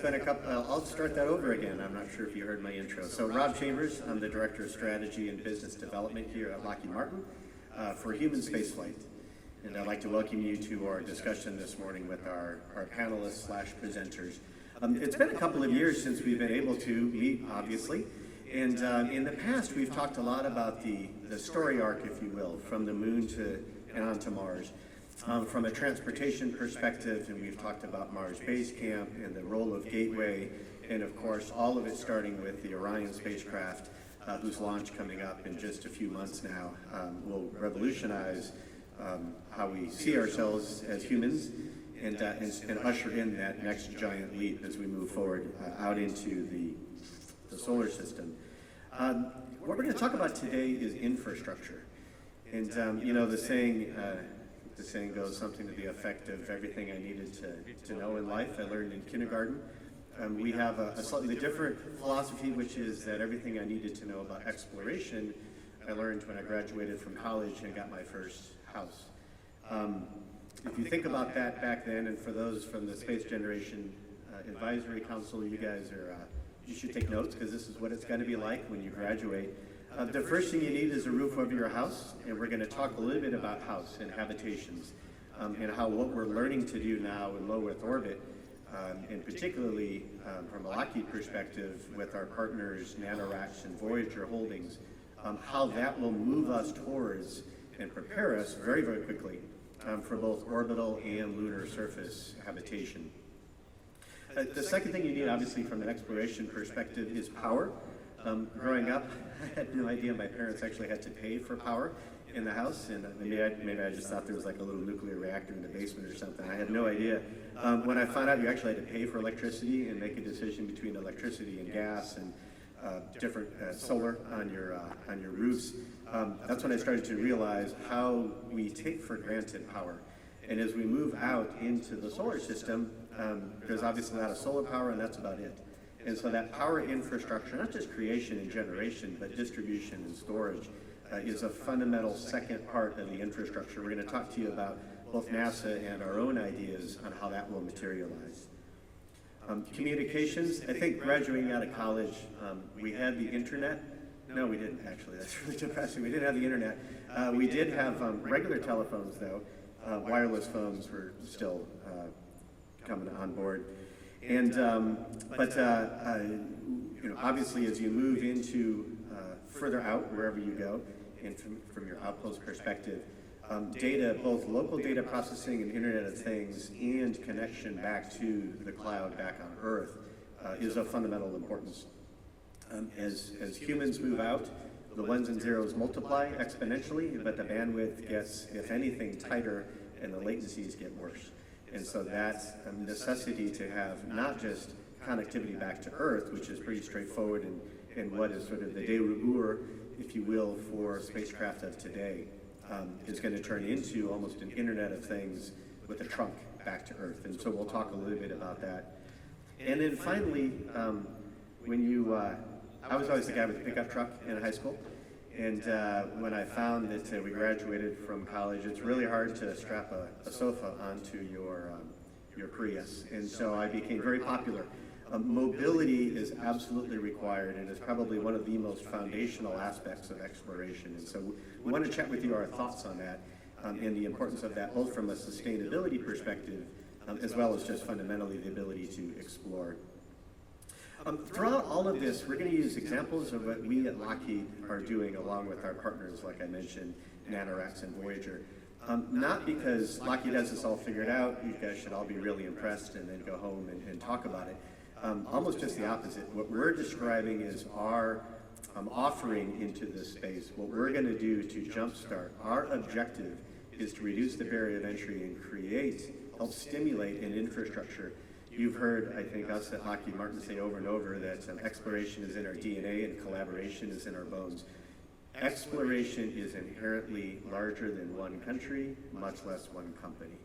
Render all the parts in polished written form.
been a couple, I'll start that over again. I'm not sure if you heard my intro. So Rob Chambers, I'm the Director of Strategy and Business Development here at Lockheed Martin for human spaceflight. And I'd like to welcome you to our discussion this morning with our panelists / presenters. It's been a couple of years since we've been able to meet, obviously. And in the past, we've talked a lot about the story arc, if you will, from the moon and onto Mars. From a transportation perspective, and we've talked about Mars Base Camp and the role of Gateway, and of course, all of it starting with the Orion spacecraft, whose launch coming up in just a few months now will revolutionize how we see ourselves as humans and usher in that next giant leap as we move forward out into the solar system. What we're going to talk about today is infrastructure. And you know, the saying goes something to the effect of everything I needed to know in life I learned in kindergarten. We have a slightly different philosophy, which is that everything I needed to know about exploration I learned when I graduated from college and got my first house. If you think about that back then, and for those from the Space Generation Advisory Council, you guys you should take notes, because this is what it's going to be like when you graduate. The first thing you need is a roof over your house, and we're going to talk a little bit about house and habitations, and how what we're learning to do now in low Earth orbit, and particularly from a Lockheed perspective with our partners NanoRacks and Voyager Holdings, how that will move us towards and prepare us very, very quickly for both orbital and lunar surface habitation. The second thing you need, obviously, from an exploration perspective is power. Growing up, I had no idea my parents actually had to pay for power in the house, and maybe I just thought there was like a little nuclear reactor in the basement or something. I had no idea. When I found out you actually had to pay for electricity and make a decision between electricity and gas and different solar on your roofs, that's when I started to realize how we take for granted power. And as we move out into the solar system, there's obviously a lot of solar power, and that's about it. And so that power infrastructure, not just creation and generation, but distribution and storage, is a fundamental second part of the infrastructure. We're going to talk to you about both NASA and our own ideas on how that will materialize. Communications, I think graduating out of college, we had the internet. No, we didn't actually. That's really depressing. We didn't have the internet. We did have regular telephones, though. Wireless phones were still coming on board. And you know, obviously, as you move into further out, wherever you go, and from your outpost perspective, data, both local data processing and Internet of Things, and connection back to the cloud, back on Earth, is of fundamental importance. As humans move out, the ones and zeros multiply exponentially, but the bandwidth gets, if anything, tighter, and the latencies get worse. And so that's a necessity to have not just connectivity back to Earth, which is pretty straightforward and what is sort of the de rigueur, if you will, for spacecraft of today, is going to turn into almost an Internet of Things with a trunk back to Earth. And so we'll talk a little bit about that. And then finally, I was always the guy with the pickup truck in high school. And when I found that we graduated from college, it's really hard to strap a sofa onto your Prius. And so I became very popular. Mobility is absolutely required, and is probably one of the most foundational aspects of exploration. And so we want to chat with you our thoughts on that, and the importance of that, both from a sustainability perspective, as well as just fundamentally the ability to explore. Throughout all of this, we're going to use examples of what we at Lockheed are doing along with our partners, like I mentioned, NanoRacks and Voyager. Not because Lockheed has this all figured out, you guys should all be really impressed and then go home and talk about it. Almost just the opposite. What we're describing is our offering into this space. What we're going to do to jumpstart our objective is to reduce the barrier of entry and help stimulate an infrastructure. You've heard, I think, us at Lockheed Martin say over and over that exploration is in our DNA and collaboration is in our bones. Exploration is inherently larger than one country, much less one company.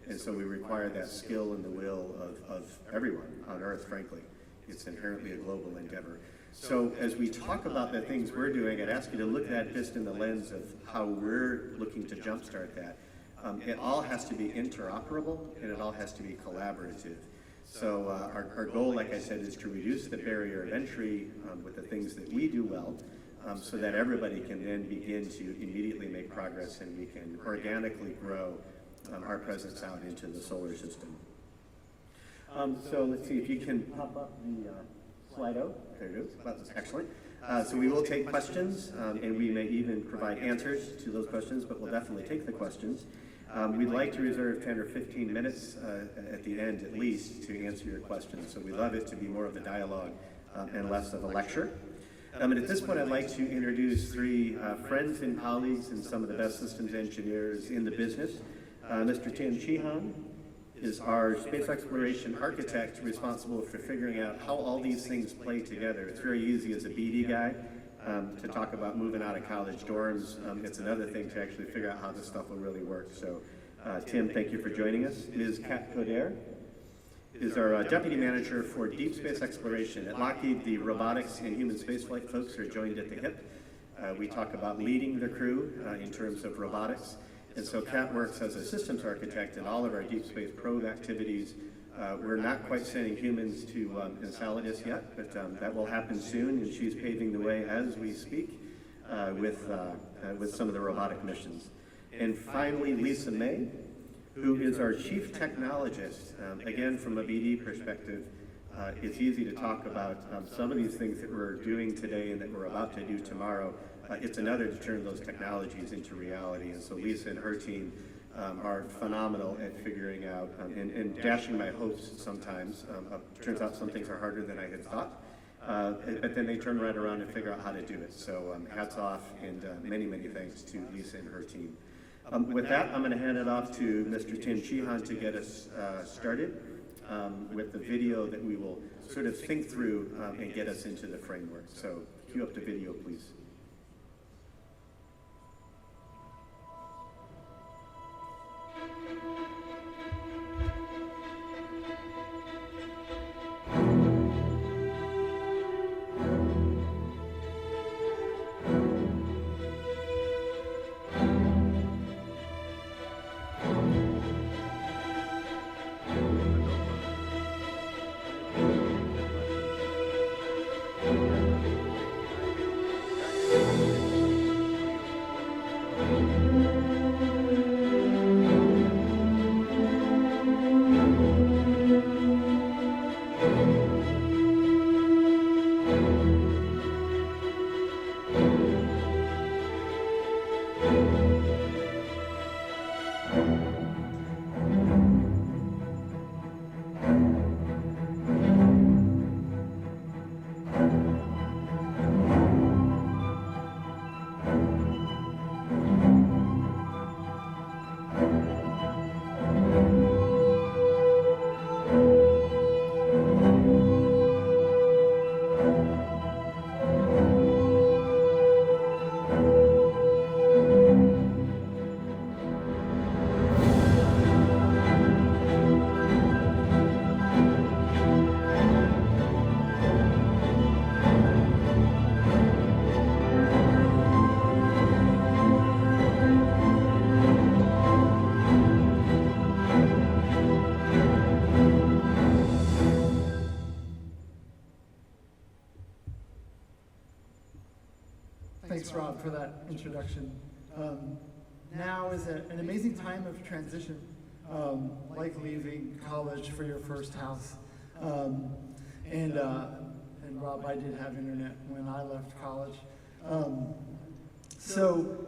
And so we require that skill and the will of everyone on Earth, frankly. It's inherently a global endeavor. So as we talk about the things we're doing, I'd ask you to look at this in the lens of how we're looking to jumpstart that. It all has to be interoperable, and it all has to be collaborative. So our goal, like I said, is to reduce the barrier of entry with the things that we do well, so that everybody can then begin to immediately make progress and we can organically grow our presence out into the solar system. So let's see if you can pop up the Slido. There it is. That's excellent. So we will take questions, and we may even provide answers to those questions, but we'll definitely take the questions. We'd like to reserve 10 or 15 minutes at the end, at least, to answer your questions. So we love it to be more of a dialogue and less of a lecture. And at this point, I'd like to introduce three friends and colleagues and some of the best systems engineers in the business. Mr. Tim Sheehan is our space exploration architect responsible for figuring out how all these things play together. It's very easy as a BD guy to talk about moving out of college dorms. It's another thing to actually figure out how this stuff will really work. So Tim, thank you for joining us. Ms. Kat Coder is our deputy manager for deep space exploration. At Lockheed, the robotics and human spaceflight folks are joined at the hip. We talk about leading the crew in terms of robotics. And so Kat works as a systems architect in all of our deep space probe activities. We're not quite sending humans to Enceladus yet, but that will happen soon, and she's paving the way as we speak with some of the robotic missions. And finally, Lisa May, who is our chief technologist. Again, from a BD perspective, it's easy to talk about some of these things that we're doing today and that we're about to do tomorrow. It's another to turn those technologies into reality. And so Lisa and her team are phenomenal at figuring out and dashing my hopes sometimes. Turns out some things are harder than I had thought. But then they turn right around and figure out how to do it. So hats off and many, many thanks to Lisa and her team. With that, I'm going to hand it off to Mr. Tim Sheehan to get us started with the video that we will sort of think through and get us into the framework. So cue up the video, please. Thanks, Rob, for that introduction. Now is an amazing time of transition, like leaving college for your first house. And Rob, I did have internet when I left college. So,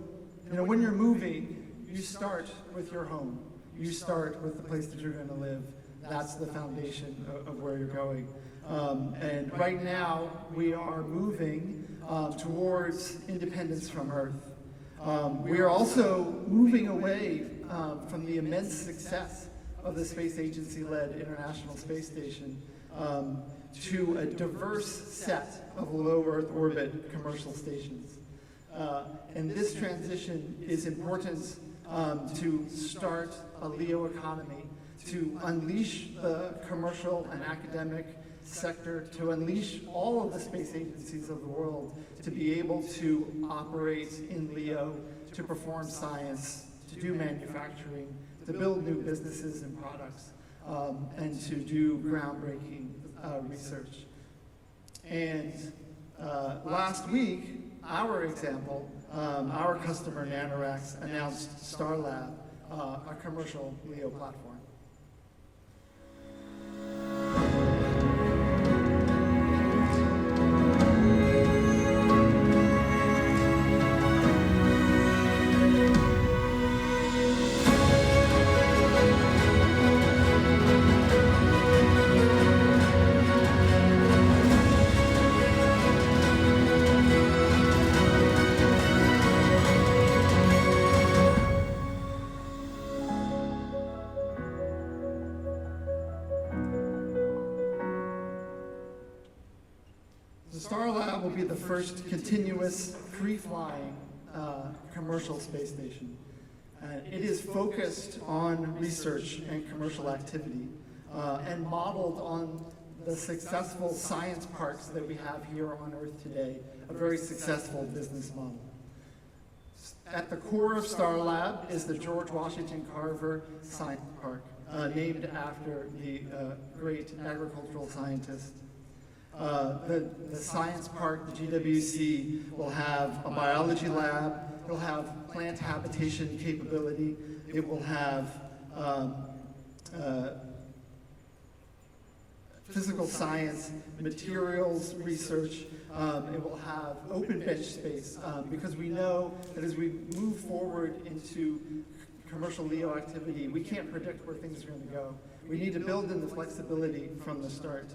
you know, when you're moving, you start with your home. You start with the place that you're going to live. That's the foundation of where you're going. And right now, we are moving towards independence from Earth. We are also moving away from the immense success of the space agency-led International Space Station to a diverse set of low Earth orbit commercial stations. And this transition is important to start a LEO economy, to unleash the commercial and academic sector, to unleash all of the space agencies of the world to be able to operate in LEO, to perform science, to do manufacturing, to build new businesses and products. and to do groundbreaking research. And last week, our example, our customer Nanorax announced Starlab, a commercial LEO platform. The Starlab will be the first continuous, free-flying commercial space station. It is focused on research and commercial activity and modeled on the successful science parks that we have here on Earth today, a very successful business model. At the core of Starlab is the George Washington Carver Science Park, named after the great agricultural scientist. The science park, the GWC, will have a biology lab, it will have plant habitation capability, it will have physical science, materials research, it will have open bench space, because we know that as we move forward into commercial LEO activity, we can't predict where things are going to go. We need to build in the flexibility from the start.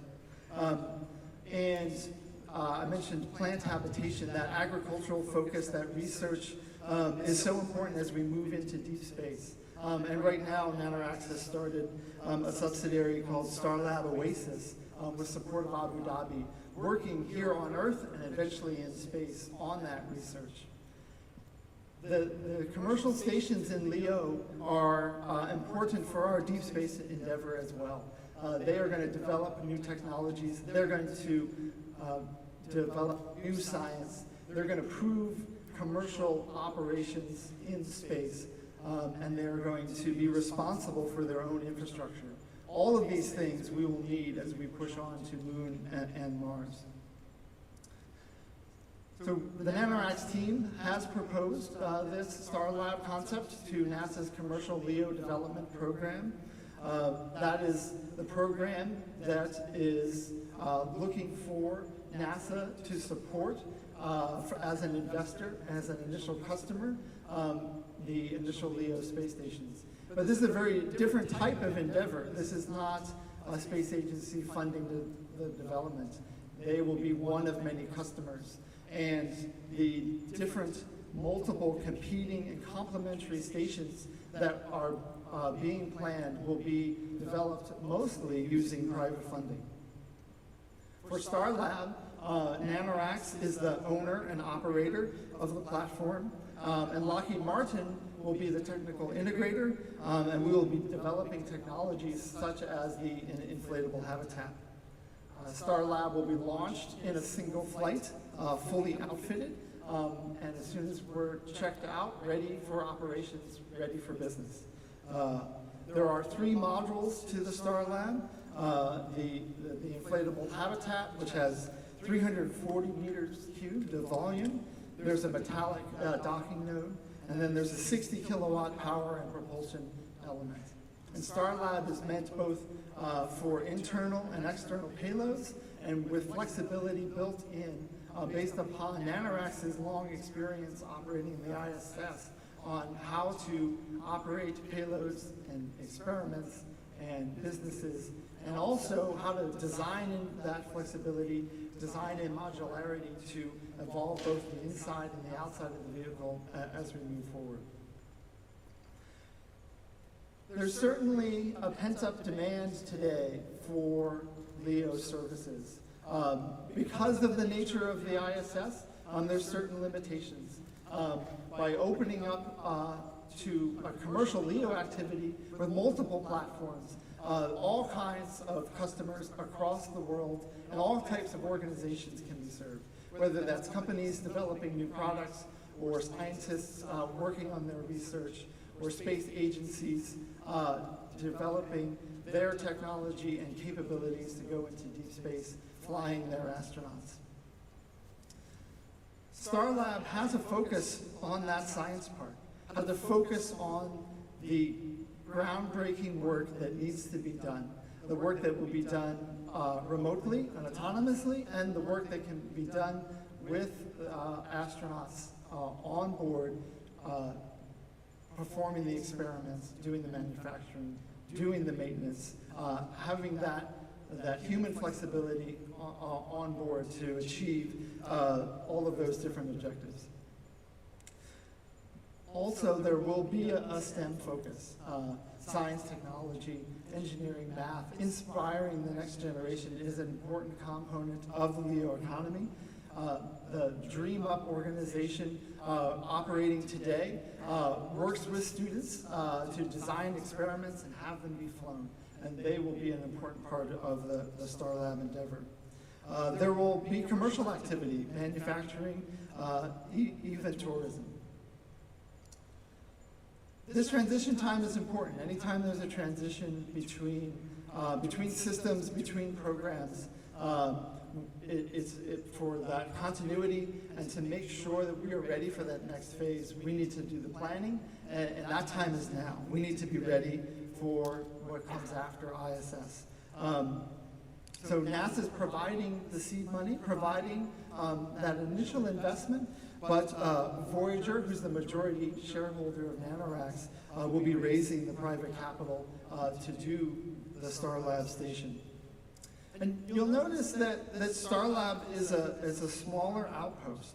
I mentioned plant habitation, that agricultural focus, that research is so important as we move into deep space. And right now, Nanorax has started a subsidiary called Starlab Oasis with support of Abu Dhabi, working here on Earth and eventually in space on that research. The commercial stations in LEO are important for our deep space endeavor as well. They are going to develop new technologies. They're going to develop new science. They're going to prove commercial operations in space, and they're going to be responsible for their own infrastructure. All of these things we will need as we push on to Moon and Mars. So the Nanorax team has proposed this Starlab concept to NASA's Commercial LEO Development Program. That is the program that is looking for NASA to support as an investor, as an initial customer, the initial LEO space stations. But this is a very different type of endeavor. This is not a space agency funding the development. They will be one of many customers. And the different, multiple competing and complementary stations that are being planned will be developed mostly using private funding. For Starlab, Nanorax is the owner and operator of the platform, and Lockheed Martin will be the technical integrator, and we will be developing technologies such as the inflatable habitat. Starlab will be launched in a single flight, fully outfitted, and as soon as we're checked out, ready for operations, ready for business. There are 3 modules to the Starlab. The inflatable habitat, which has 340 meters cubed of volume. There's a metallic docking node, and then there's a 60 kilowatt power and propulsion element. And Starlab is meant both for internal and external payloads, and with flexibility built in based upon Nanorax's long experience operating the ISS on how to operate payloads and experiments and businesses, and also how to design in that flexibility, design in modularity to evolve both the inside and the outside of the vehicle as we move forward. There's certainly a pent-up demand today for LEO services. Because of the nature of the ISS, there's certain limitations. By opening up to a commercial LEO activity with multiple platforms, all kinds of customers across the world and all types of organizations can be served, whether that's companies developing new products or scientists working on their research or space agencies developing their technology and capabilities to go into deep space flying their astronauts. Starlab has a focus on that science part, has a focus on the groundbreaking work that needs to be done, the work that will be done remotely and autonomously, and the work that can be done with astronauts on board, performing the experiments, doing the manufacturing, doing the maintenance, having that human flexibility on board to achieve all of those different objectives. Also, there will be a STEM focus, science, technology, engineering, math. Inspiring the next generation is an important component of the LEO economy. The Dream Up organization operating today works with students to design experiments and have them be flown. And they will be an important part of the Starlab endeavor. There will be commercial activity, manufacturing, even tourism. This transition time is important. Anytime there's a transition between systems, between programs, it's for that continuity and to make sure that we are ready for that next phase. We need to do the planning, and that time is now. We need to be ready for what comes after ISS. So NASA's providing the seed money, providing that initial investment, but Voyager, who's the majority shareholder of NanoRacks, will be raising the private capital to do the Starlab station. And you'll notice that Starlab is a smaller outpost.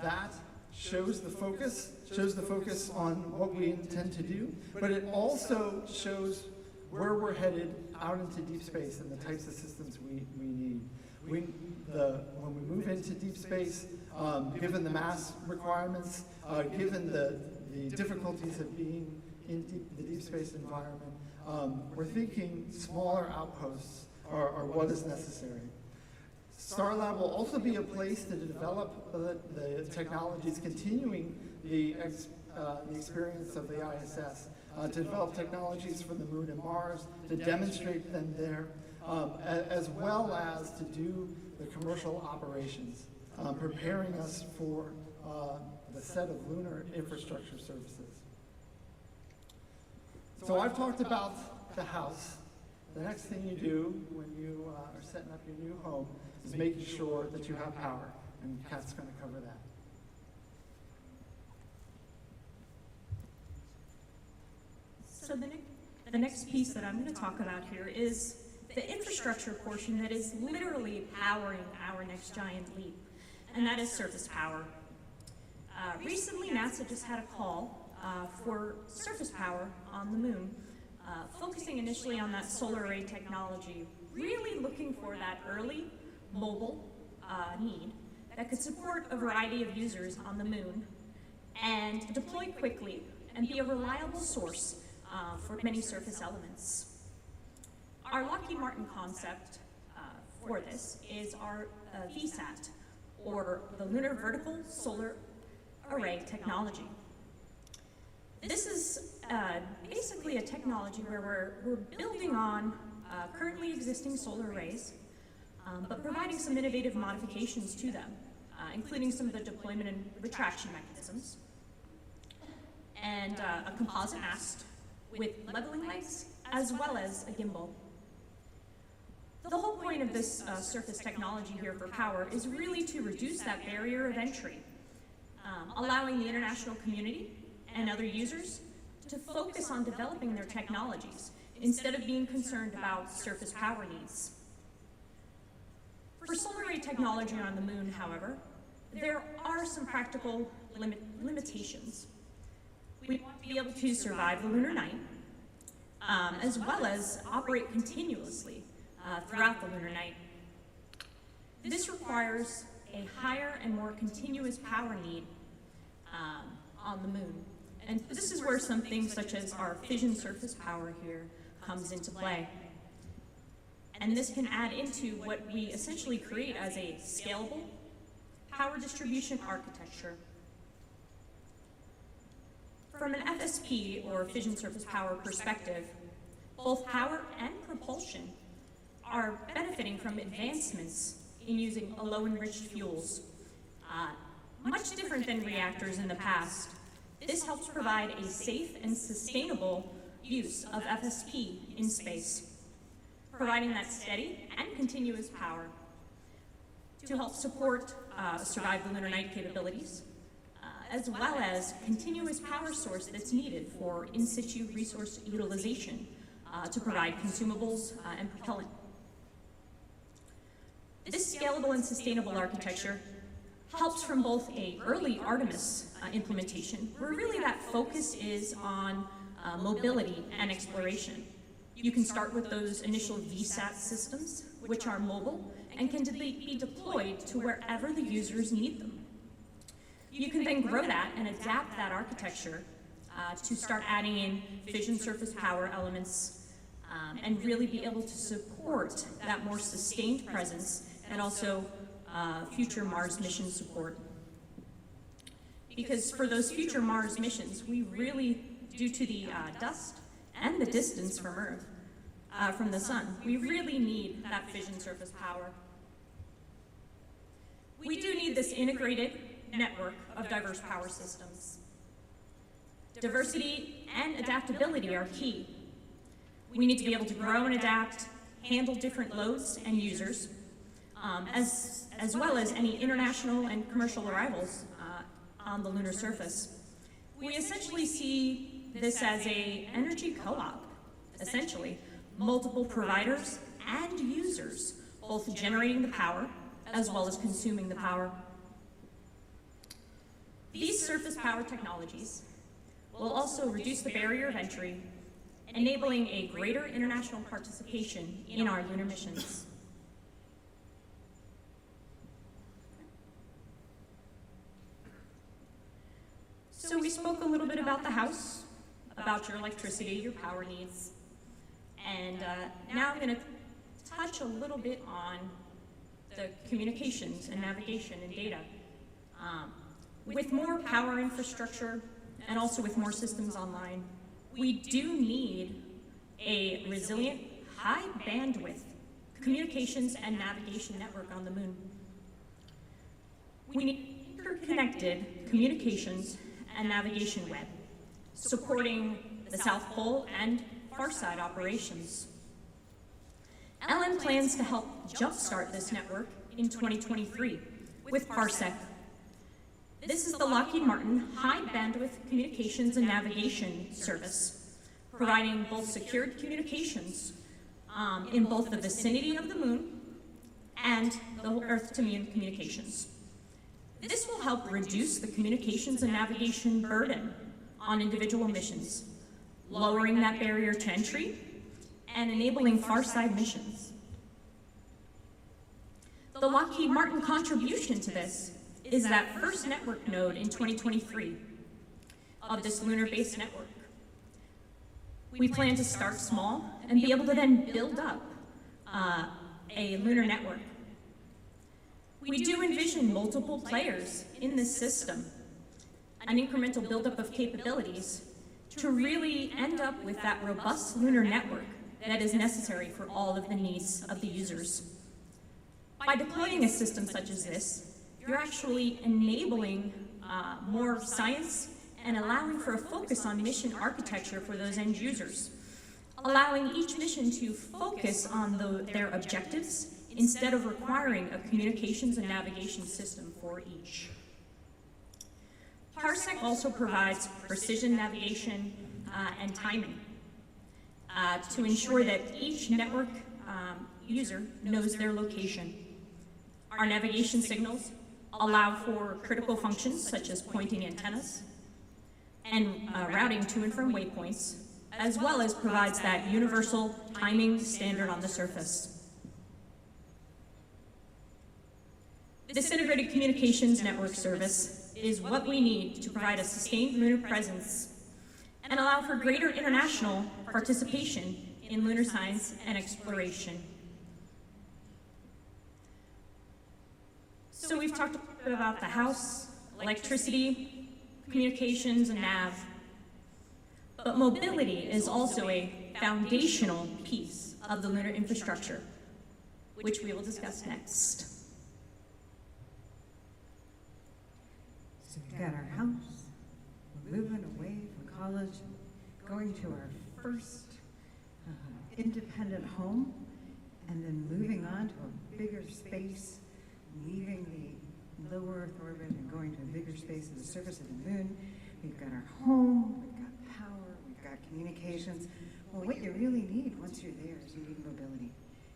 That shows the focus on what we intend to do, but it also shows where we're headed out into deep space and the types of systems we need. When we move into deep space, given the mass requirements, given the difficulties of being in the deep space environment, we're thinking smaller outposts are what is necessary. Starlab will also be a place to develop the technologies, continuing the experience of the ISS, to develop technologies for the Moon and Mars, to demonstrate them there, as well as to do the commercial operations, preparing us for the set of lunar infrastructure services. So I've talked about the house. The next thing you do when you are setting up your new home is making sure that you have power, and Kat's going to cover that. So the next piece that I'm going to talk about here is the infrastructure portion that is literally powering our next giant leap, and that is surface power. Recently, NASA just had a call for surface power on the moon, focusing initially on that solar array technology, really looking for that early mobile need that could support a variety of users on the moon and deploy quickly and be a reliable source for many surface elements. Our Lockheed Martin concept for this is our VSAT, or the Lunar Vertical Solar Array technology. This is basically a technology where we're building on currently existing solar arrays, but providing some innovative modifications to them, including some of the deployment and retraction mechanisms, and a composite mast with leveling lights, as well as a gimbal. The whole point of this surface technology here for power is really to reduce that barrier of entry, allowing the international community and other users to focus on developing their technologies instead of being concerned about surface power needs. For solar array technology on the moon, however, there are some practical limitations. We want to be able to survive the lunar night, as well as operate continuously throughout the lunar night. This requires a higher and more continuous power need on the moon. And this is where some things such as our fission surface power here comes into play. And this can add into what we essentially create as a scalable power distribution architecture. From an FSP, or fission surface power perspective, both power and propulsion are benefiting from advancements in using low-enriched fuels. Much different than reactors in the past, this helps provide a safe and sustainable use of FSP in space, providing that steady and continuous power to help support survive the lunar night capabilities, as well as continuous power source that's needed for in situ resource utilization to provide consumables and propellant. This scalable and sustainable architecture helps from both a early Artemis implementation, where really that focus is on mobility and exploration. You can start with those initial VSAT systems, which are mobile and can be deployed to wherever the users need them. You can then grow that and adapt that architecture to start adding in fission surface power elements and really be able to support that more sustained presence and also future Mars mission support. Because for those future Mars missions, we really, due to the dust and the distance from Earth, from the sun, we really need that fission surface power. We do need this integrated network of diverse power systems. Diversity and adaptability are key. We need to be able to grow and adapt, handle different loads and users, as well as any international and commercial arrivals on the lunar surface. We essentially see this as an energy co-op, essentially. Multiple providers and users, both generating the power as well as consuming the power. These surface power technologies will also reduce the barrier of entry, enabling a greater international participation in our lunar missions. So we spoke a little bit about the house, about your electricity, your power needs, and now I'm going to touch a little bit on the communications and navigation and data. With more power infrastructure and also with more systems online, we do need a resilient, high bandwidth communications and navigation network on the moon. We need interconnected communications and navigation web, supporting the South Pole and Farside operations. LN plans to help jumpstart this network in 2023 with Parsec. This is the Lockheed Martin High Bandwidth Communications and Navigation Service, providing both secured communications in both the vicinity of the moon and the Earth-to-Moon communications. This will help reduce the communications and navigation burden on individual missions, lowering that barrier to entry and enabling far-side missions. The Lockheed Martin contribution to this is that first network node in 2023 of this lunar-based network. We plan to start small and be able to then build up a lunar network. We do envision multiple players in this system, an incremental buildup of capabilities to really end up with that robust lunar network that is necessary for all of the needs of the users. By deploying a system such as this, you're actually enabling more science and allowing for a focus on mission architecture for those end users, allowing each mission to focus on their objectives instead of requiring a communications and navigation system for each. Parsec also provides precision navigation and timing to ensure that each network user knows their location. Our navigation signals allow for critical functions such as pointing antennas and routing to and from waypoints, as well as provides that universal timing standard on the surface. This integrated communications network service is what we need to provide a sustained lunar presence and allow for greater international participation in lunar science and exploration. So we've talked a bit about the house, electricity, communications, and nav. But mobility is also a foundational piece of the lunar infrastructure, which we will discuss next. So we've got our house, we're moving away from college, going to our first independent home, and then moving on to a bigger space, leaving the low Earth orbit and going to a bigger space at the surface of the moon. We've got our home, we've got power, we've got communications. Well, what you really need once you're there is you need mobility.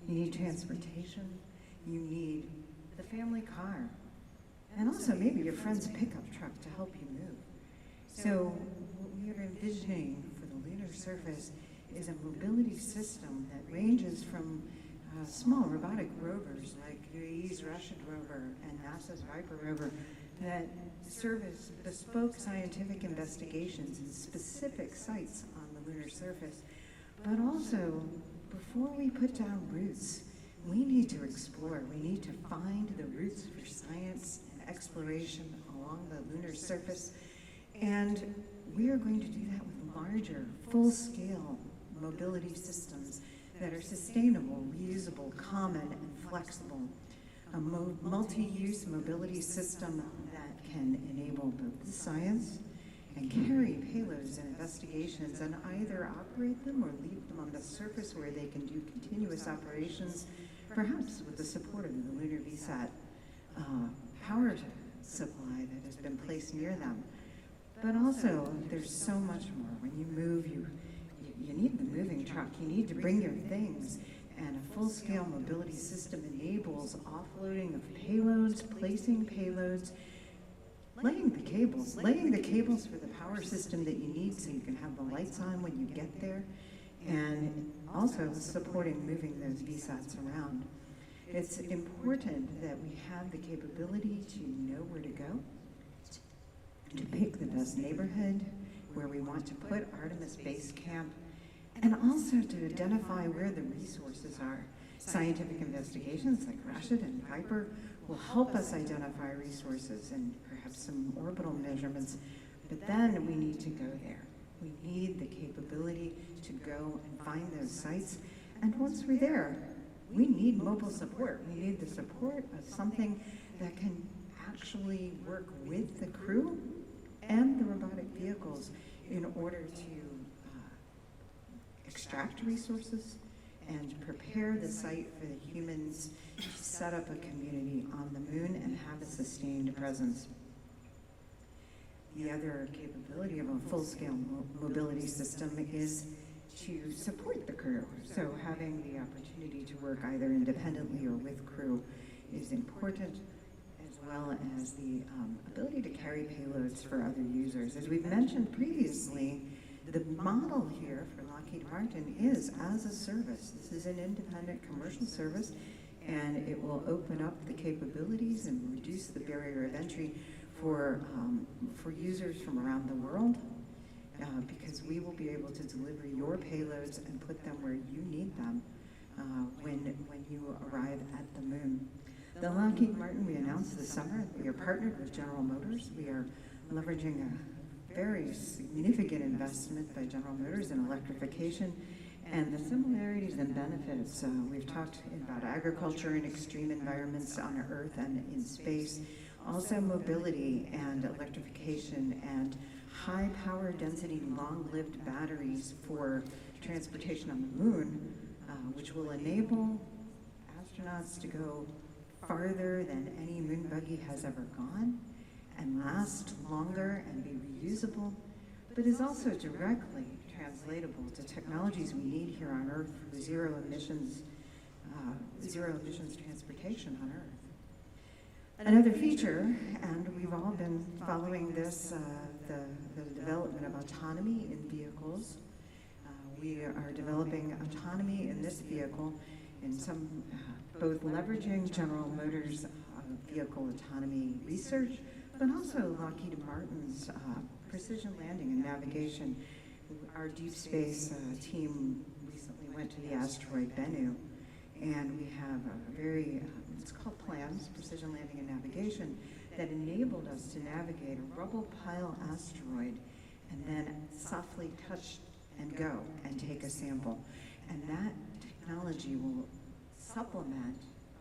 You need transportation, you need the family car, and also maybe your friend's pickup truck to help you move. So what we are envisioning for the lunar surface is a mobility system that ranges from small robotic rovers like UAE's Rashid rover and NASA's Viper rover that serve as bespoke scientific investigations in specific sites on the lunar surface. But also, before we put down roots, we need to explore. We need to find the roots for science and exploration along the lunar surface. And we are going to do that with larger, full-scale mobility systems that are sustainable, reusable, common, and flexible. A multi-use mobility system that can enable both the science and carry payloads and investigations and either operate them or leave them on the surface where they can do continuous operations, perhaps with the support of the lunar VSAT power supply that has been placed near them. But also, there's so much more. When you move, you need the moving truck. You need to bring your things. And a full-scale mobility system enables offloading of payloads, placing payloads, laying the cables for the power system that you need so you can have the lights on when you get there, and also supporting moving those VSATs around. It's important that we have the capability to know where to go, to pick the best neighborhood where we want to put Artemis Base Camp, and also to identify where the resources are. Scientific investigations like Rashid and Viper will help us identify resources and perhaps some orbital measurements, but then we need to go there. We need the capability to go and find those sites, and once we're there, we need mobile support. We need the support of something that can actually work with the crew and the robotic vehicles in order to extract resources and prepare the site for the humans to set up a community on the moon and have a sustained presence. The other capability of a full-scale mobility system is to support the crew. So having the opportunity to work either independently or with crew is important, as well as the ability to carry payloads for other users. As we've mentioned previously, the model here for Lockheed Martin is as a service. This is an independent commercial service, and it will open up the capabilities and reduce the barrier of entry for users from around the world, because we will be able to deliver your payloads and put them where you need them when you arrive at the moon. The Lockheed Martin, we announced this summer, we are partnered with General Motors. We are leveraging a very significant investment by General Motors in electrification, and the similarities and benefits. We've talked about agriculture in extreme environments on Earth and in space, also mobility and electrification and high power density, long-lived batteries for transportation on the moon, which will enable astronauts to go farther than any moon buggy has ever gone and last longer and be reusable, but is also directly translatable to technologies we need here on Earth for zero emissions transportation on Earth. Another feature, and we've all been following this, the development of autonomy in vehicles. We are developing autonomy in this vehicle in some, both leveraging General Motors vehicle autonomy research, but also Lockheed Martin's precision landing and navigation. Our deep space team recently went to the asteroid Bennu, and we have a very, it's called PLANS, Precision Landing and Navigation, that enabled us to navigate a rubble pile asteroid and then softly touch and go and take a sample. And that technology will supplement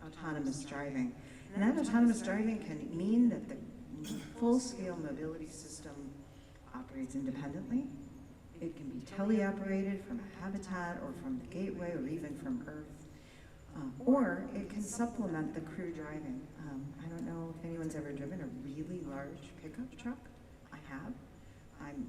autonomous driving. And that autonomous driving can mean that the full-scale mobility system operates independently. It can be teleoperated from a habitat or from the gateway or even from Earth. Or it can supplement the crew driving. I don't know if anyone's ever driven a really large pickup truck. I have. I'm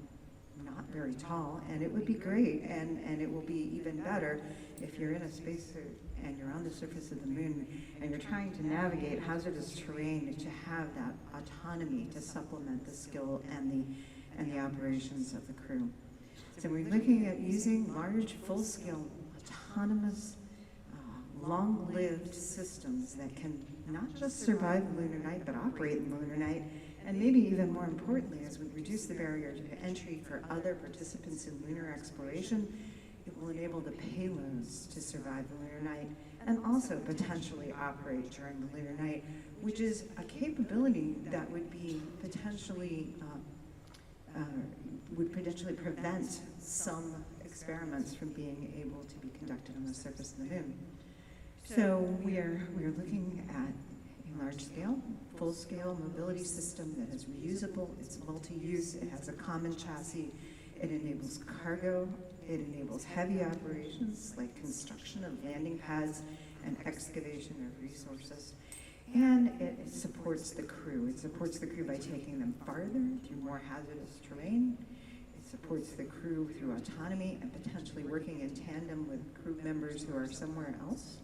not very tall, and it would be great, and it will be even better if you're in a spacesuit and you're on the surface of the moon and you're trying to navigate hazardous terrain to have that autonomy to supplement the skill and the operations of the crew. So we're looking at using large, full-scale, autonomous, long-lived systems that can not just survive the lunar night, but operate in the lunar night. And maybe even more importantly, as we reduce the barrier to entry for other participants in lunar exploration, it will enable the payloads to survive the lunar night and also potentially operate during the lunar night, which is a capability that would be potentially prevent some experiments from being able to be conducted on the surface of the moon. So we are looking at a large-scale, full-scale mobility system that is reusable, it's multi-use, it has a common chassis, it enables cargo, it enables heavy operations like construction of landing pads and excavation of resources, and it supports the crew. It supports the crew by taking them farther through more hazardous terrain. It supports the crew through autonomy and potentially working in tandem with crew members who are somewhere else.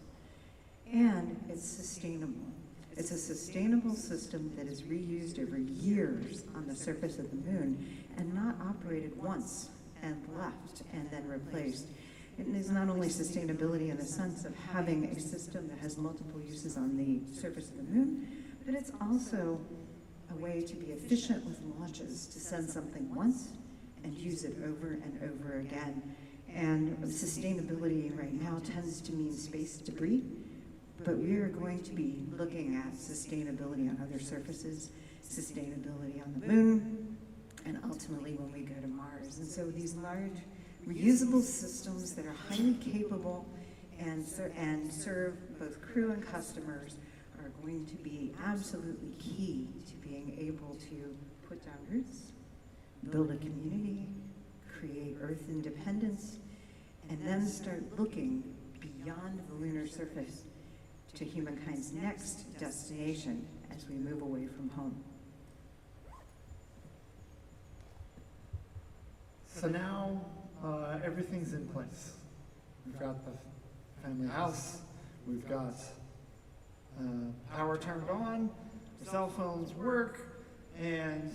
And it's sustainable. It's a sustainable system that is reused over years on the surface of the moon and not operated once and left and then replaced. It is not only sustainability in the sense of having a system that has multiple uses on the surface of the moon, but it's also a way to be efficient with launches, to send something once and use it over and over again. And sustainability right now tends to mean space debris, but we are going to be looking at sustainability on other surfaces, sustainability on the moon, and ultimately when we go to Mars. And so these large reusable systems that are highly capable and serve both crew and customers are going to be absolutely key to being able to put down roots, build a community, create Earth independence, and then start looking beyond the lunar surface to humankind's next destination as we move away from home. So now everything's in place. We've got the family house, we've got power turned on, the cell phones work, and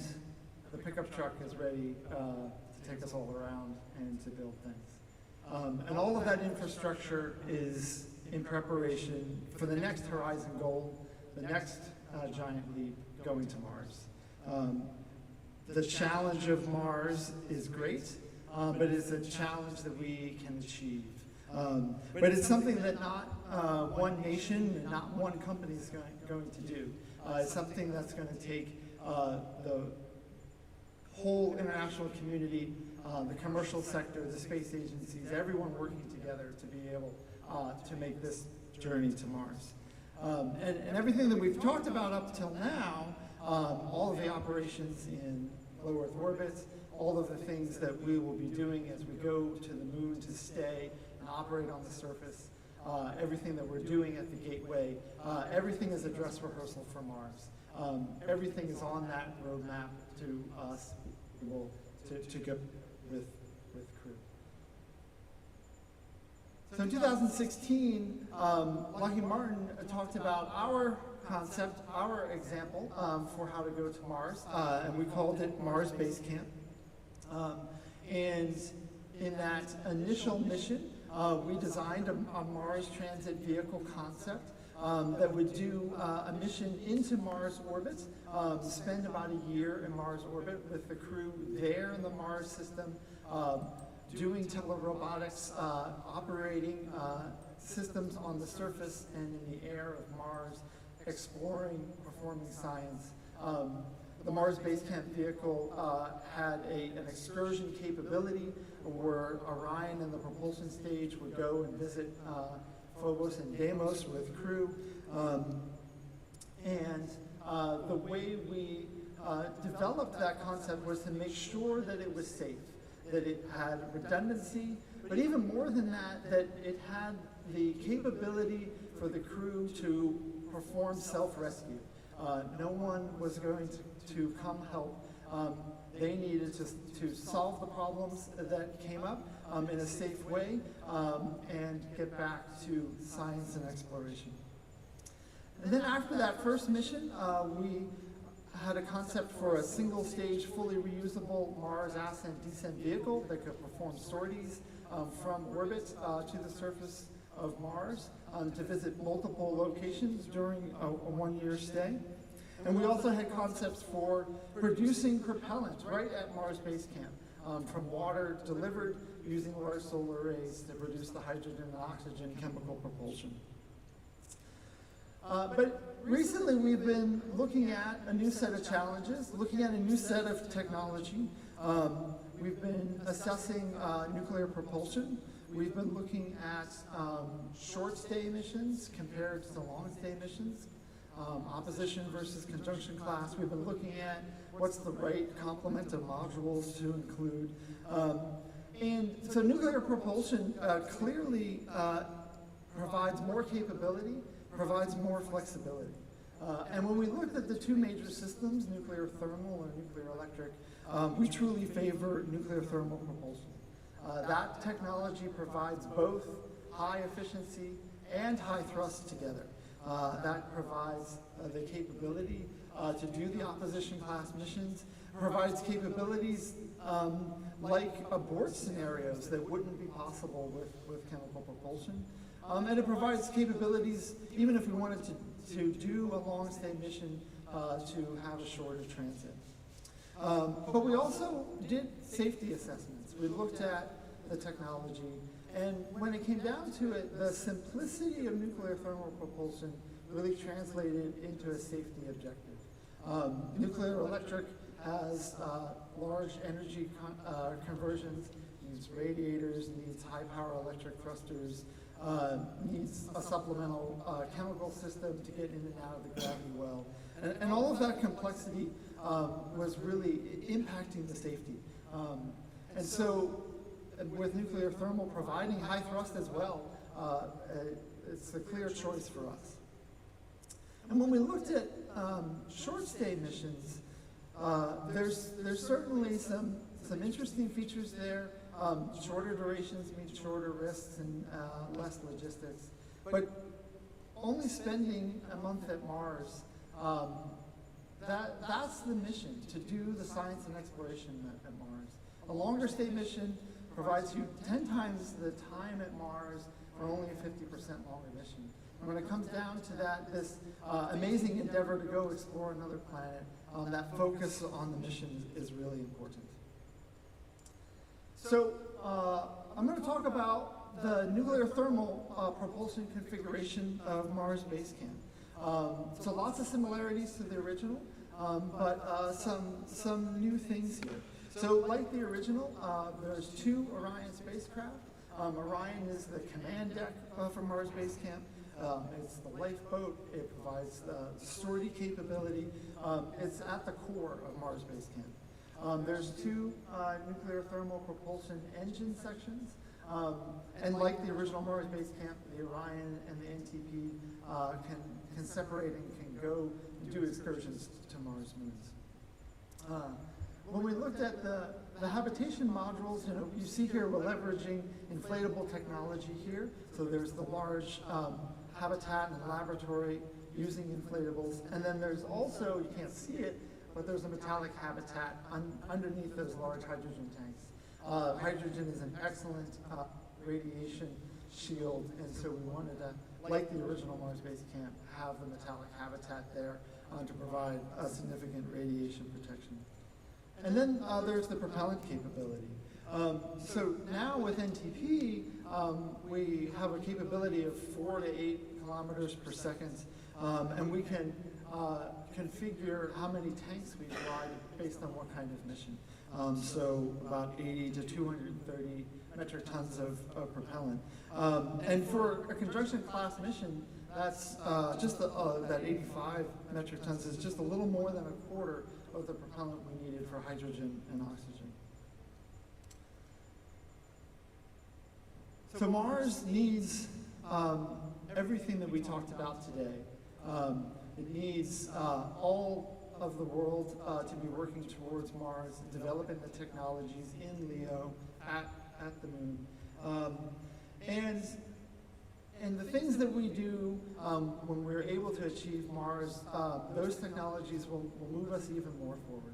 the pickup truck is ready to take us all around and to build things. And all of that infrastructure is in preparation for the next horizon goal, the next giant leap, going to Mars. The challenge of Mars is great, but it's a challenge that we can achieve. But it's something that not one nation and not one company is going to do. It's something that's going to take the whole international community, the commercial sector, the space agencies, everyone working together to be able to make this journey to Mars. And everything that we've talked about up till now, all of the operations in low Earth orbit, all of the things that we will be doing as we go to the moon to stay and operate on the surface, everything that we're doing at the gateway, everything is a dress rehearsal for Mars. Everything is on that roadmap to us to go with crew. So in 2016, Lockheed Martin talked about our concept, our example for how to go to Mars, and we called it Mars Base Camp. And in that initial mission, we designed a Mars transit vehicle concept that would do a mission into Mars orbit, spend about a year in Mars orbit with the crew there in the Mars system, doing telerobotics, operating systems on the surface and in the air of Mars, exploring, performing science. The Mars Base Camp vehicle had an excursion capability where Orion and the propulsion stage would go and visit Phobos and Deimos with crew. The way we developed that concept was to make sure that it was safe, that it had redundancy, but even more than that, that it had the capability for the crew to perform self-rescue. No one was going to come help. They needed to solve the problems that came up in a safe way and get back to science and exploration. And then after that first mission, we had a concept for a single-stage, fully reusable Mars ascent-descent vehicle that could perform sorties from orbit to the surface of Mars to visit multiple locations during a one-year stay. And we also had concepts for producing propellant right at Mars Base Camp from water delivered using large solar arrays to produce the hydrogen and oxygen chemical propulsion. But recently we've been looking at a new set of challenges, looking at a new set of technology. We've been assessing nuclear propulsion. We've been looking at short stay missions compared to long stay missions, opposition versus conjunction class. We've been looking at what's the right complement of modules to include. And so nuclear propulsion clearly provides more capability, provides more flexibility. And when we looked at the two major systems, nuclear thermal and nuclear electric, we truly favor nuclear thermal propulsion. That technology provides both high efficiency and high thrust together. That provides the capability to do the opposition class missions, provides capabilities like abort scenarios that wouldn't be possible with chemical propulsion. And it provides capabilities, even if we wanted to do a long stay mission, to have a shorter transit. But we also did safety assessments. We looked at the technology, and when it came down to it, the simplicity of nuclear thermal propulsion really translated into a safety objective. Nuclear electric has large energy conversions, needs radiators, needs high power electric thrusters, needs a supplemental chemical system to get in and out of the gravity well. And all of that complexity was really impacting the safety. And so with nuclear thermal providing high thrust as well, it's a clear choice for us. And when we looked at short stay missions, there's certainly some interesting features there. Shorter durations mean shorter risks and less logistics. But only spending a month at Mars, that's the mission, to do the science and exploration at Mars. A longer stay mission provides you 10 times the time at Mars for only a 50% longer mission. And when it comes down to that, this amazing endeavor to go explore another planet, that focus on the mission is really important. So I'm going to talk about the nuclear thermal propulsion configuration of Mars Base Camp. So lots of similarities to the original, but some new things here. So like the original, there's two Orion spacecraft. Orion is the command deck for Mars Base Camp. It's the lifeboat. It provides the sortie capability. It's at the core of Mars Base Camp. There's two nuclear thermal propulsion engine sections. And like the original Mars Base Camp, the Orion and the NTP can separate and can go and do excursions to Mars moons. When we looked at the habitation modules, you see here we're leveraging inflatable technology here. So there's the large habitat and laboratory using inflatables. And then there's also, you can't see it, but there's a metallic habitat underneath those large hydrogen tanks. Hydrogen is an excellent radiation shield, and so we wanted to, like the original Mars Base Camp, have the metallic habitat there to provide a significant radiation protection. And then there's the propellant capability. So now with NTP, we have a capability of 4 to 8 kilometers per second, and we can configure how many tanks we fly based on what kind of mission. So about 80 to 230 metric tons of propellant. And for a conjunction class mission, that's that 85 metric tons is just a little more than a quarter of the propellant we needed for hydrogen and oxygen. So Mars needs everything that we talked about today. It needs all of the world to be working towards Mars, developing the technologies in LEO at the moon. And the things that we do when we're able to achieve Mars, those technologies will move us even more forward.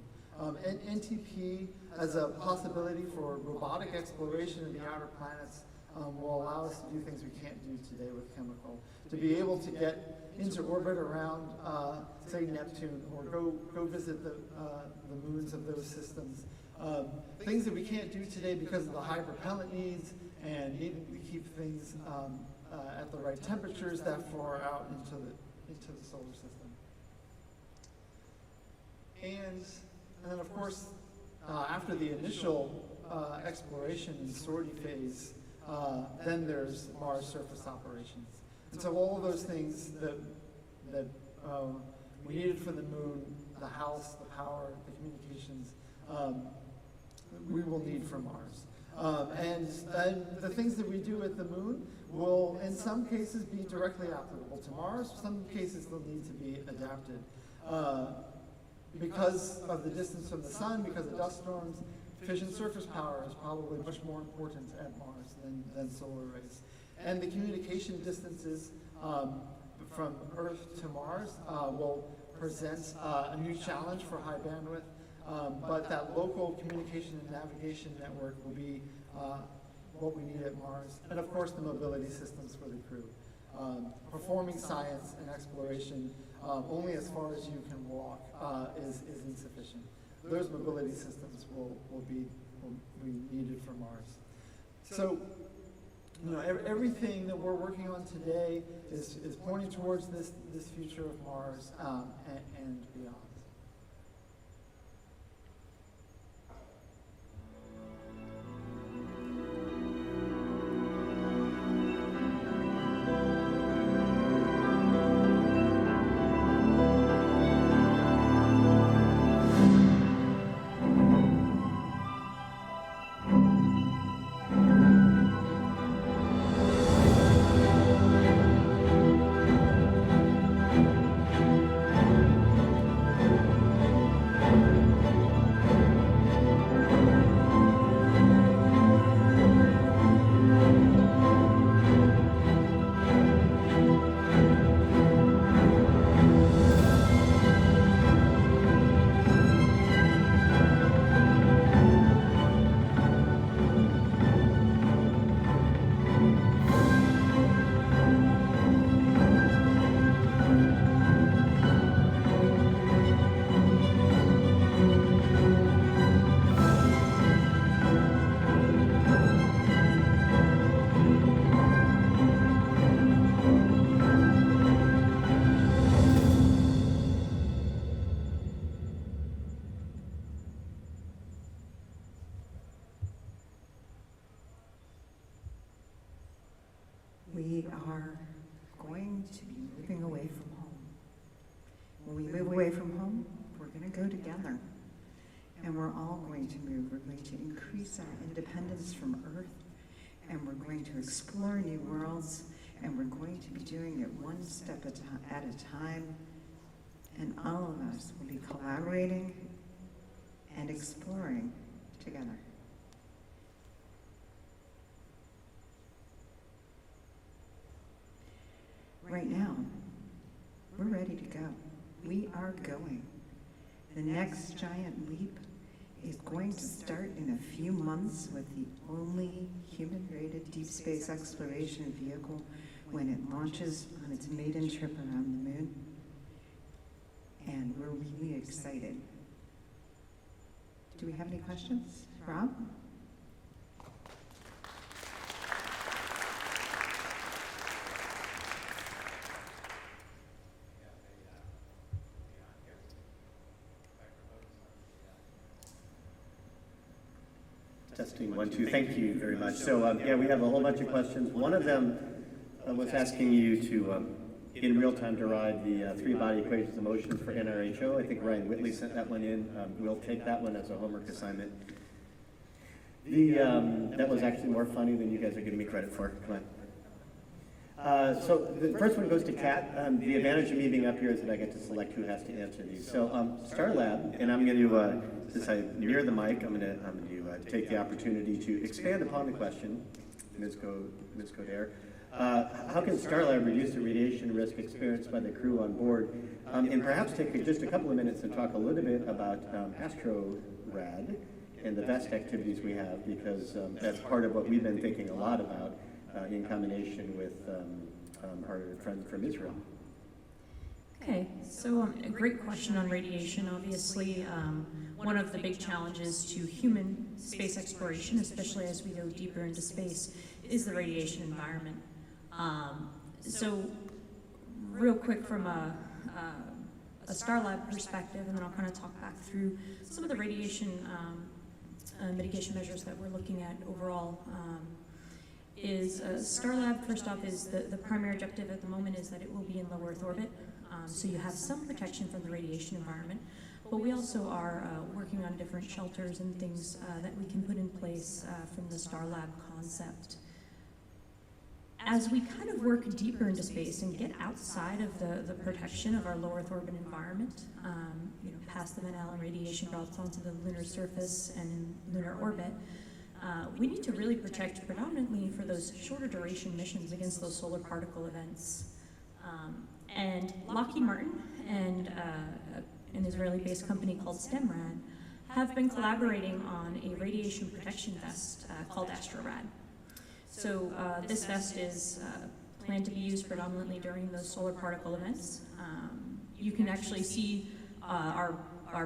And NTP as a possibility for robotic exploration of the outer planets will allow us to do things we can't do today with chemical. To be able to get into orbit around, say, Neptune, or go visit the moons of those systems. Things that we can't do today because of the high propellant needs and needing to keep things at the right temperatures that far out into the solar system. And then, of course, after the initial exploration and sortie phase, then there's Mars surface operations. And so all of those things that we needed for the moon, the house, the power, the communications, we will need for Mars. And the things that we do at the moon will, in some cases, be directly applicable to Mars. Some cases they'll need to be adapted. Because of the distance from the sun, because of dust storms, fission surface power is probably much more important at Mars than solar rays. And the communication distances from Earth to Mars will present a new challenge for high bandwidth, but that local communication and navigation network will be what we need at Mars. And of course, the mobility systems for the crew. Performing science and exploration only as far as you can walk is insufficient. Those mobility systems will be needed for Mars. So, everything that we're working on today is pointing towards this future of Mars and beyond. We are going to be moving away from home. When we move away from home, we're going to go together. And we're all going to move. We're going to increase our independence from Earth. And we're going to explore new worlds. And we're going to be doing it one step at a time. And all of us will be collaborating and exploring together. Right now, we're ready to go. We are going. The next giant leap is going to start in a few months with the only human-rated deep space exploration vehicle when it launches on its maiden trip around the moon. And we're really excited. Do we have any questions? Rob? Testing 1, 2. Thank you very much. So yeah, we have a whole bunch of questions. One of them was asking you to, in real time, derive the three-body equations of motion for NRHO. I think Ryan Whitley sent that one in. We'll take that one as a homework assignment. That was actually more funny than you guys are giving me credit for. Come on. So the first one goes to Kat. The advantage of me being up here is that I get to select who has to answer these. So Starlab, and I'm going to, since I near the mic, I'm going to take the opportunity to expand upon the question, Ms. Coderre. How can Starlab reduce the radiation risk experienced by the crew on board? And perhaps take just a couple of minutes and talk a little bit about AstroRad and the vest activities we have, because that's part of what we've been thinking a lot about in combination with our friend from Israel. Okay, so a great question on radiation. Obviously, one of the big challenges to human space exploration, especially as we go deeper into space, is the radiation environment. So real quick from a Starlab perspective, and then I'll kind of talk back through some of the radiation mitigation measures that we're looking at overall. Is Starlab, first off, is the primary objective at the moment is that it will be in low Earth orbit, so you have some protection from the radiation environment, but we also are working on different shelters and things that we can put in place from the Starlab concept. As we kind of work deeper into space and get outside of the protection of our low Earth orbit environment, past the Van Allen radiation belts onto the lunar surface and lunar orbit, we need to really protect predominantly for those shorter duration missions against those solar particle events. And Lockheed Martin and an Israeli-based company called STEMRAD have been collaborating on a radiation protection vest called AstroRad. So this vest is planned to be used predominantly during those solar particle events. You can actually see our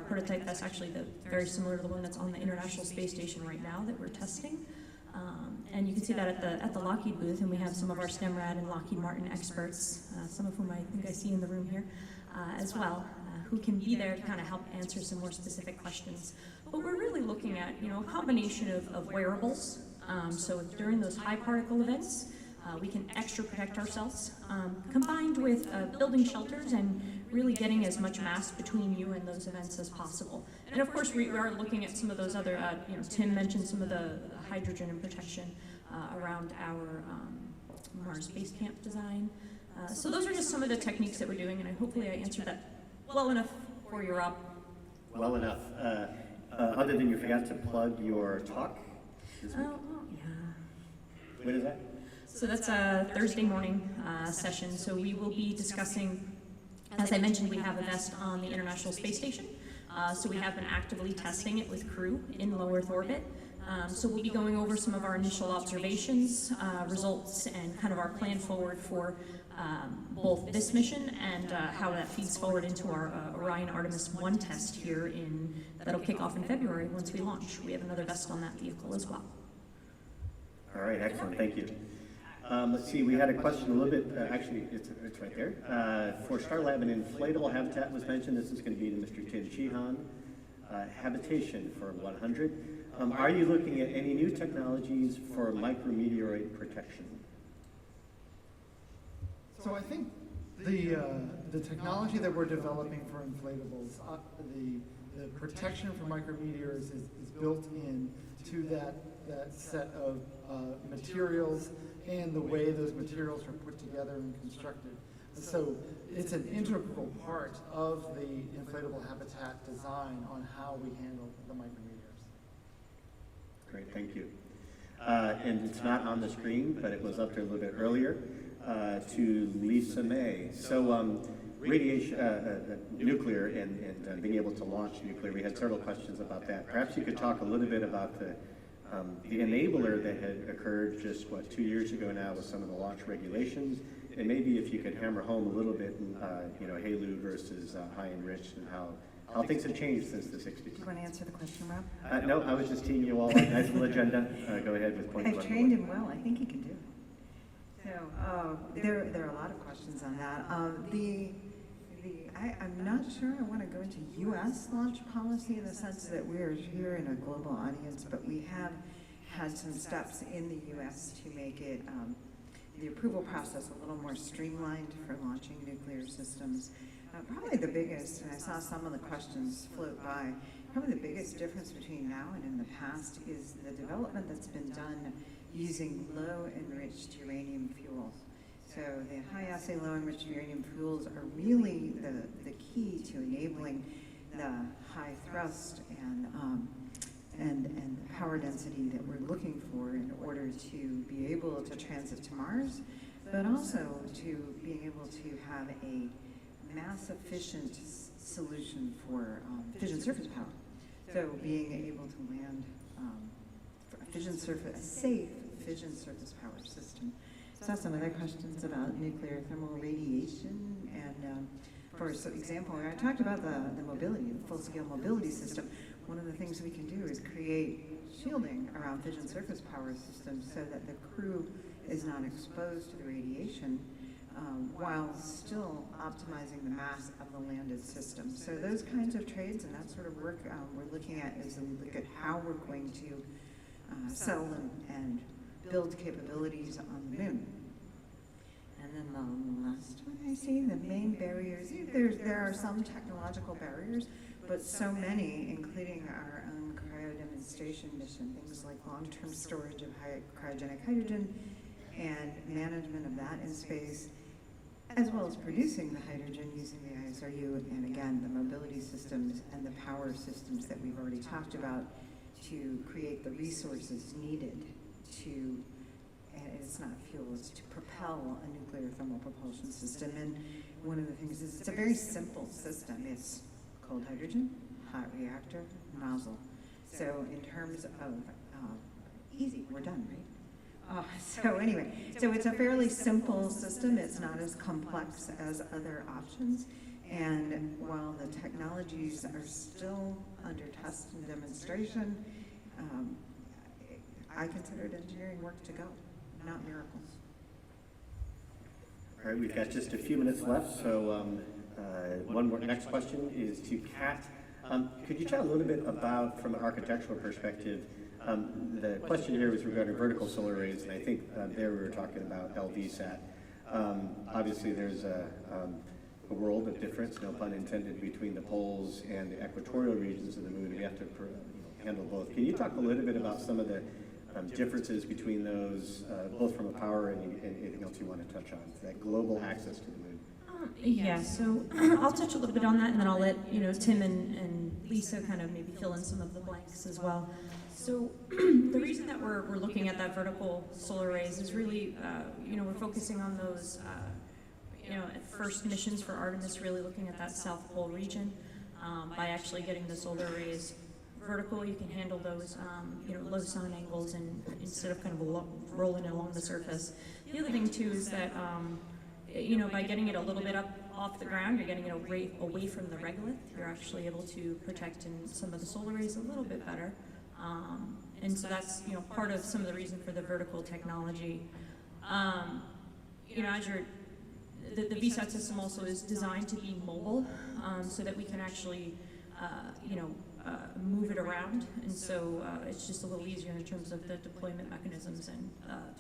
prototype vest, actually very similar to the one that's on the International Space Station right now that we're testing. And you can see that at the Lockheed booth, and we have some of our STEMRAD and Lockheed Martin experts, some of whom I think I see in the room here as well, who can be there to kind of help answer some more specific questions. But we're really looking at, a combination of wearables. So during those high particle events, we can extra protect ourselves, combined with building shelters and really getting as much mass between you and those events as possible. And of course, we are looking at some of those other, Tim mentioned some of the hydrogen and protection around our Mars base camp design. So those are just some of the techniques that we're doing, and hopefully I answered that well enough for you, Rob. Well enough. Other than you forgot to plug your talk this week. Oh, yeah. When is that? So that's a Thursday morning session. So we will be discussing, as I mentioned, we have a vest on the International Space Station. So we have been actively testing it with crew in low Earth orbit. So we'll be going over some of our initial observations, results, and kind of our plan forward for both this mission and how that feeds forward into our Orion Artemis 1 test here that'll kick off in February once we launch. We have another vest on that vehicle as well. All right, excellent, thank you. Let's see, we had a question a little bit, actually, it's right there. For Starlab, an inflatable habitat was mentioned. This is going to be to Mr. Tim Sheehan. Habitation for 100. Are you looking at any new technologies for micrometeorite protection? So I think the technology that we're developing for inflatables, the protection from micrometeors is built in to that set of materials and the way those materials are put together and constructed. So it's an integral part of the inflatable habitat design on how we handle the micrometeors. Great, thank you. And it's not on the screen, but it was up there a little bit earlier, to Lisa May. So radiation, nuclear, and being able to launch nuclear, we had several questions about that. Perhaps you could talk a little bit about the enabler that had occurred just, 2 years ago now with some of the launch regulations, and maybe if you could hammer home a little bit, HALEU versus high enriched, and how things have changed since the 60s. Do you want to answer the question, Rob? No, I was just teeing you all up. Nice little agenda. Go ahead with point one. I've trained him well. I think he can do it. So there are a lot of questions on that. I'm not sure I want to go into U.S. launch policy in the sense that we're here in a global audience, but we have had some steps in the U.S. to make it the approval process a little more streamlined for launching nuclear systems. Probably the biggest, and I saw some of the questions float by, probably the biggest difference between now and in the past is the development that's been done using low-enriched uranium fuels. So the high-assay low-enriched uranium fuels are really the key to enabling the high thrust and power density that we're looking for in order to be able to transit to Mars, but also to being able to have a mass-efficient solution for fission surface power. So being able to land a safe fission surface power system. Saw some other questions about nuclear thermal radiation, and for example, I talked about the mobility, the full-scale mobility system. One of the things we can do is create shielding around fission surface power systems so that the crew is not exposed to the radiation while still optimizing the mass of the landed system. So those kinds of trades and that sort of work we're looking at as we look at how we're going to sell and build capabilities on the moon. And then the last one I see, the main barriers, there are some technological barriers, but so many, including our own cryodemonstration mission, things like long-term storage of cryogenic hydrogen and management of that in space, as well as producing the hydrogen using the ISRU, and again, the mobility systems and the power systems that we've already talked about to create the resources needed to, and it's not fuel, it's to propel a nuclear thermal propulsion system. And one of the things is it's a very simple system. It's cold hydrogen, hot reactor, nozzle. So in terms of easy, we're done, right? So anyway, so it's a fairly simple system. It's not as complex as other options. And while the technologies are still under test and demonstration, I consider it engineering work to go, not miracles. All right, we've got just a few minutes left, so one more. Next question is to Kat. Could you chat a little bit about, from an architectural perspective, the question here was regarding vertical solar arrays, and I think there we were talking about LVSAT. Obviously, there's a world of difference, no pun intended, between the poles and the equatorial regions of the moon. We have to handle both. Can you talk a little bit about some of the differences between those, both from a power and anything else you want to touch on, that global access to the moon? Yeah, so I'll touch a little bit on that, and then I'll let Tim and Lisa kind of maybe fill in some of the blanks as well. So the reason that we're looking at that vertical solar arrays is really, we're focusing on those, at first missions for Artemis, really looking at that South Pole region. By actually getting the solar arrays vertical, you can handle those, low sun angles, and instead of kind of rolling along the surface. The other thing too is that, by getting it a little bit up off the ground, you're getting it away from the regolith. You're actually able to protect in some of the solar arrays a little bit better. And so that's, part of some of the reason for the vertical technology. The VSAT system also is designed to be mobile, so that we can actually, move it around. And so it's just a little easier in terms of the deployment mechanisms and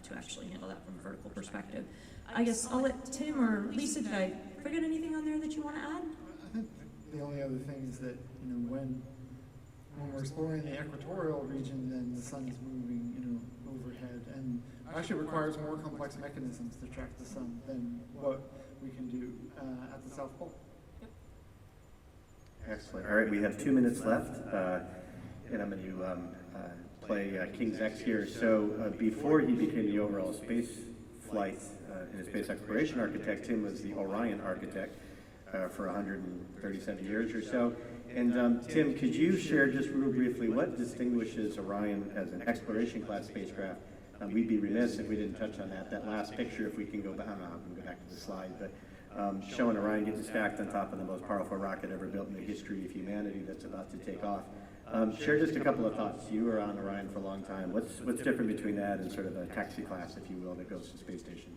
to actually handle that from a vertical perspective. I guess I'll let Tim or Lisa, did I forget anything on there that you want to add? I think the only other thing is that, when we're exploring the equatorial region, then the sun is moving, overhead, and actually requires more complex mechanisms to track the sun than what we can do at the South Pole. Yep. Excellent. All right, we have 2 minutes left, and I'm going to play King's X here. So before he became the overall space flight and space exploration architect, Tim was the Orion architect for 137 years or so. And Tim, could you share just real briefly what distinguishes Orion as an exploration class spacecraft? We'd be remiss if we didn't touch on that. That last picture, if we can go back, I don't know how we can go back to the slide, but showing Orion getting stacked on top of the most powerful rocket ever built in the history of humanity that's about to take off. Share just a couple of thoughts. You were on Orion for a long time. What's different between that and sort of a taxi class, if you will, that goes to space station?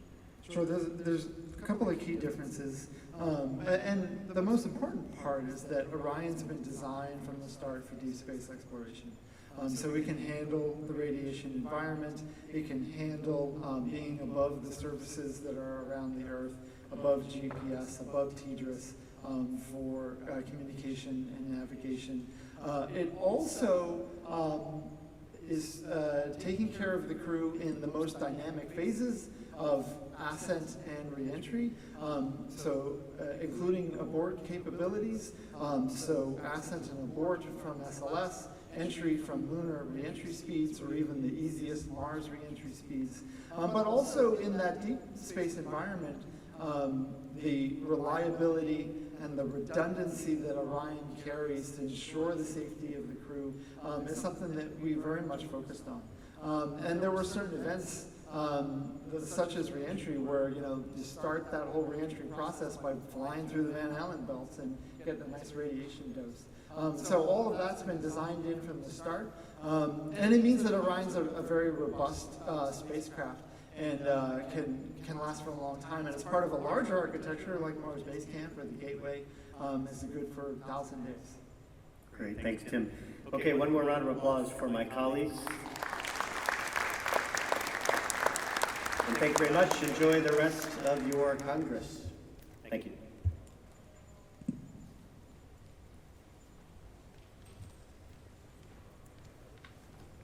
Sure, there's a couple of key differences. And the most important part is that Orion's been designed from the start for deep space exploration. So we can handle the radiation environment. It can handle being above the surfaces that are around the Earth, above GPS, above TDRS, for communication and navigation. It also is taking care of the crew in the most dynamic phases of ascent and reentry, including abort capabilities, so ascent and abort from SLS, entry from lunar reentry speeds, or even the easiest Mars reentry speeds. But also in that deep space environment, the reliability and the redundancy that Orion carries to ensure the safety of the crew is something that we very much focused on. And there were certain events, such as reentry, where you start that whole reentry process by flying through the Van Allen belts and get a nice radiation dose. So all of that's been designed in from the start, and it means that Orion's a very robust spacecraft and can last for a long time. And as part of a larger architecture like Mars Base Camp or the Gateway, is good for 1,000 days. Great, thanks, Tim. Okay, one more round of applause for my colleagues. And thank you very much. Enjoy the rest of your Congress. Thank you.